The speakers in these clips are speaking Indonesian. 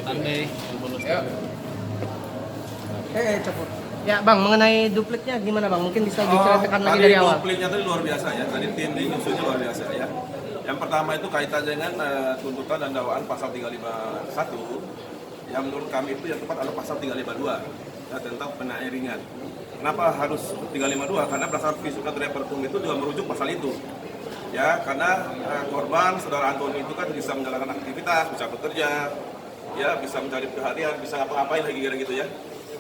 Pandai. Cepet. Ya Bang, mengenai dupliknya gimana Bang? Mungkin bisa diceritakan lagi dari awal. Dupliknya itu luar biasa ya. Tadi tim di nyusunnya luar biasa ya. Yang pertama itu kaitan dengan tuntutan dan dakwaan pasal 351. Yang menurut kami itu yang tepat adalah pasal 352 ya, tentang penganiayaan ringan. Kenapa harus 352? Karena berdasarkan Visukat Repertum itu juga merujuk pasal itu. Ya, karena korban saudara Antoni itu kan bisa menjalankan aktivitas, bisa bekerja, ya bisa mencari kehadiran, bisa ngapa-ngapain lagi gitu ya.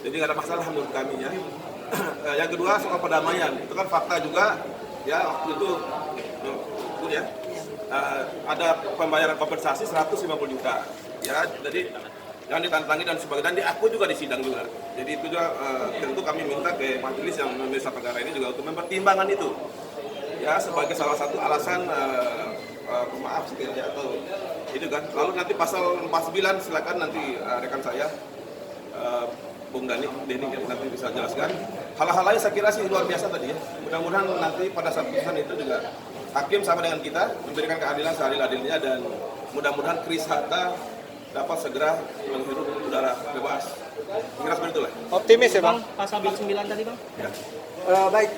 Jadi nggak ada masalah menurut kami ya. Yang kedua soal perdamaian, itu kan fakta juga ya waktu itu ya ada pembayaran kompensasi 150 juta ya. Jadi jangan ditantangi dan sebagainya, dan diakui juga di sidang juga. Jadi itu juga tentu kami minta ke majelis yang memeriksa perkara ini juga untuk mempertimbangkan itu ya sebagai salah satu alasan pemaaf sekiranya atau itu kan. Lalu nanti pasal 49 silakan nanti rekan saya Bung Denny nanti bisa jelaskan. Hal-hal lain saya kira sih luar biasa tadi ya. Mudah-mudahan nanti pada saat putusan itu juga hakim sama dengan kita memberikan keadilan seadil-adilnya, dan mudah-mudahan Kris Hatta dapat segera menghirup udara bebas. Kira seperti itulah. Optimis ya Bang? Pasal 49 tadi Bang? Ya. Baik,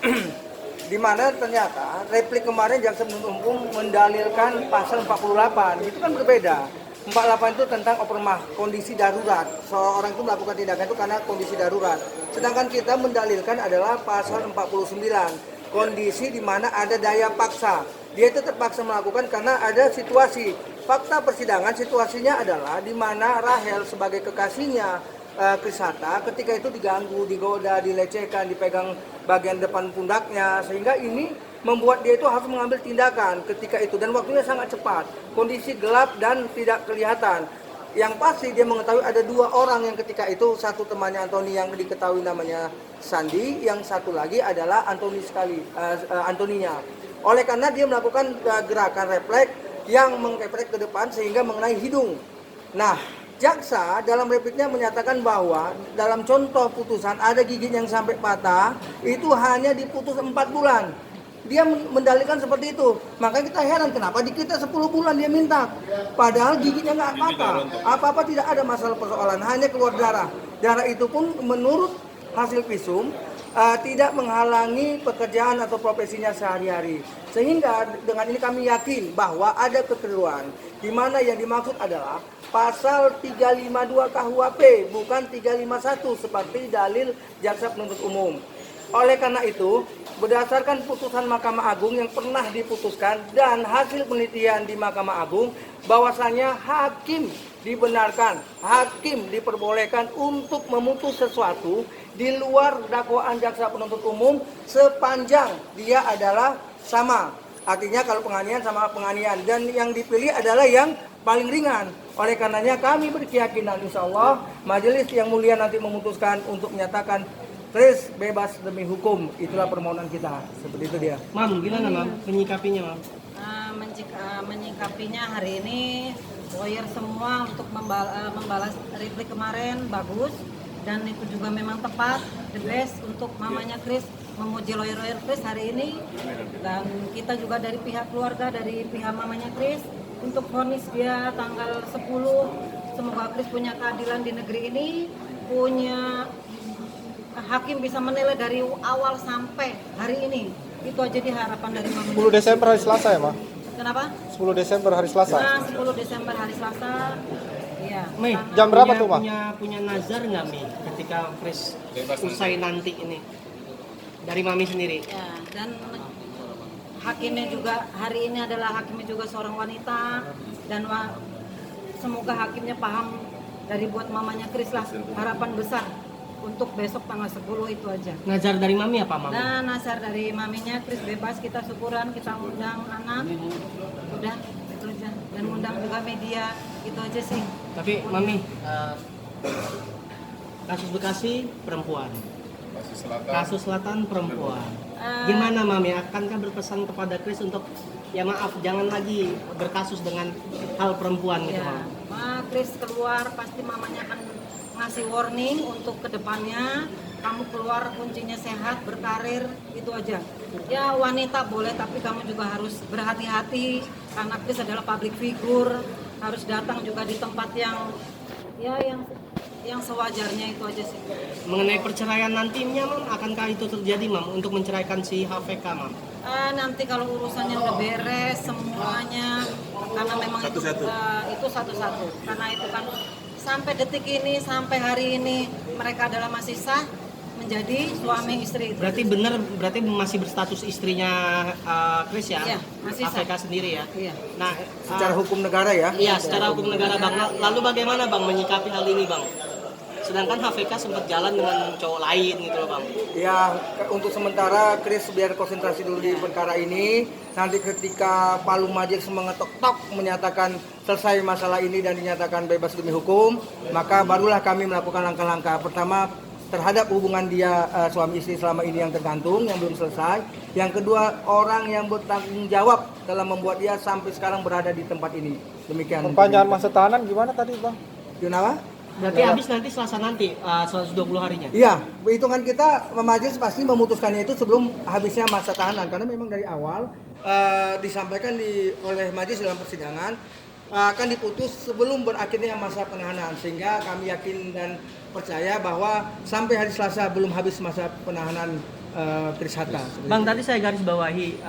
di mana ternyata replik kemarin jaksa penuntut umum mendalilkan pasal 48, itu kan berbeda. 48 itu tentang opermah, kondisi darurat. Seorang itu melakukan tindakan itu karena kondisi darurat. Sedangkan kita mendalilkan adalah pasal 49, kondisi di mana ada daya paksa. Dia itu terpaksa melakukan karena ada situasi. Fakta persidangan situasinya adalah di mana Rahel sebagai kekasihnya Kris Hatta ketika itu diganggu, digoda, dilecehkan, dipegang bagian depan pundaknya, sehingga ini membuat dia itu harus mengambil tindakan ketika itu, dan waktunya sangat cepat, kondisi gelap dan tidak kelihatan. Yang pasti dia mengetahui ada dua orang yang ketika itu, satu temannya Antoni yang diketahui namanya Sandi, yang satu lagi adalah Antoninya. Oleh karena dia melakukan gerakan refleks yang mengkeprek ke depan sehingga mengenai hidung. Nah, jaksa dalam repliknya menyatakan bahwa dalam contoh putusan ada gigi yang sampai patah, itu hanya diputus 4 bulan. Dia mendalilkan seperti itu. Makanya kita heran kenapa di kita 10 bulan dia minta. Padahal giginya nggak patah. Apa-apa tidak ada masalah persoalan, hanya keluar darah. Darah itu pun menurut hasil visum tidak menghalangi pekerjaan atau profesinya sehari-hari. Sehingga dengan ini kami yakin bahwa ada kekeliruan, di mana yang dimaksud adalah pasal 352 KUHP, bukan 351 seperti dalil jaksa penuntut umum. Oleh karena itu, berdasarkan putusan Mahkamah Agung yang pernah diputuskan dan hasil penelitian di Mahkamah Agung, bahwasanya hakim dibenarkan, hakim diperbolehkan untuk memutus sesuatu di luar dakwaan jaksa penuntut umum sepanjang dia adalah sama. Artinya kalau penganiayaan sama penganiayaan, dan yang dipilih adalah yang paling ringan. Oleh karenanya kami berkeyakinan insya Allah majelis yang mulia nanti memutuskan untuk menyatakan Kris bebas demi hukum. Itulah permohonan kita. Seperti itu dia. Mam, gimana Mam menyikapinya Mam? Menyikapinya hari ini lawyer semua untuk membalas replik kemarin bagus, dan itu juga memang tepat, the best untuk mamanya Kris, memuji lawyer Kris hari ini. Dan kita juga dari pihak keluarga, dari pihak mamanya Kris untuk vonis dia tanggal 10. Semoga Kris punya keadilan di negeri ini, punya hakim bisa menilai dari awal sampai hari ini. Itu aja harapan dari mama. 10 Desember hari Selasa ya, Ma? Kenapa? 10 Desember hari Selasa. Nah, 10 Desember hari Selasa. Iya. Mei, jam berapa tuh, Ma? Punya nazar nggak Mei ketika Kris usai nanti ini? Dari Mami sendiri. Ya, dan hakimnya juga hari ini adalah hakimnya juga seorang wanita, dan semoga hakimnya paham dari buat mamanya Kris lah, harapan besar untuk besok tanggal 10 itu aja. Nazar dari Mami apa Mami? Nah, nazar dari maminya Kris bebas, kita syukuran, kita undang anak, udah itu aja, dan undang juga media, itu aja sih. Tapi Mami, kasus Bekasi perempuan, kasus Selatan perempuan. Gimana Mami? Akankah berpesan kepada Kris untuk ya maaf jangan lagi berkasus dengan hal perempuan gitu Ya, Mami? Kris keluar pasti mamanya akan ngasih warning untuk kedepannya, kamu keluar kuncinya sehat, berkarir, itu aja. Ya wanita boleh, tapi kamu juga harus berhati-hati, karena Kris adalah public figure, harus datang juga di tempat yang Ya yang sewajarnya itu aja sih. Mengenai perceraian nantinya, Mam, akankah itu terjadi, Mam, untuk menceraikan si HVK, Mam? Nanti kalau urusannya udah beres semuanya, karena memang Satu-satu. itu satu-satu. Karena itu kan sampai detik ini, sampai hari ini mereka adalah masih sah menjadi suami istri itu. Berarti masih berstatus istrinya Chris ya? Iya, masih sah. HVK sendiri ya? Iya. Nah, Secara hukum negara ya. iya, secara hukum negara, Bang. Lalu bagaimana, Bang, menyikapi hal ini, Bang? Sedangkan HVK sempat jalan dengan cowok lain gitu loh, Bang. Ya, untuk sementara Chris biar konsentrasi dulu di perkara ini. Nanti ketika Palu Majelis mengetok-tok menyatakan selesai masalah ini dan dinyatakan bebas demi hukum, maka barulah kami melakukan langkah-langkah. Pertama, terhadap hubungan dia suami istri selama ini yang tergantung, yang belum selesai. Yang kedua, orang yang bertanggung jawab dalam membuat dia sampai sekarang berada di tempat ini. Demikian. Perpanjangan masa tahanan gimana tadi Bang? Kenapa? Berarti habis nanti Selasa nanti, 120 harinya? Iya, hitungan kita majelis pasti memutuskannya itu sebelum habisnya masa tahanan, karena memang dari awal disampaikan oleh majelis dalam persidangan akan diputus sebelum berakhirnya masa penahanan, sehingga kami yakin dan percaya bahwa sampai hari Selasa belum habis masa penahanan Chris Hatta. Bang, tadi saya garis bawahi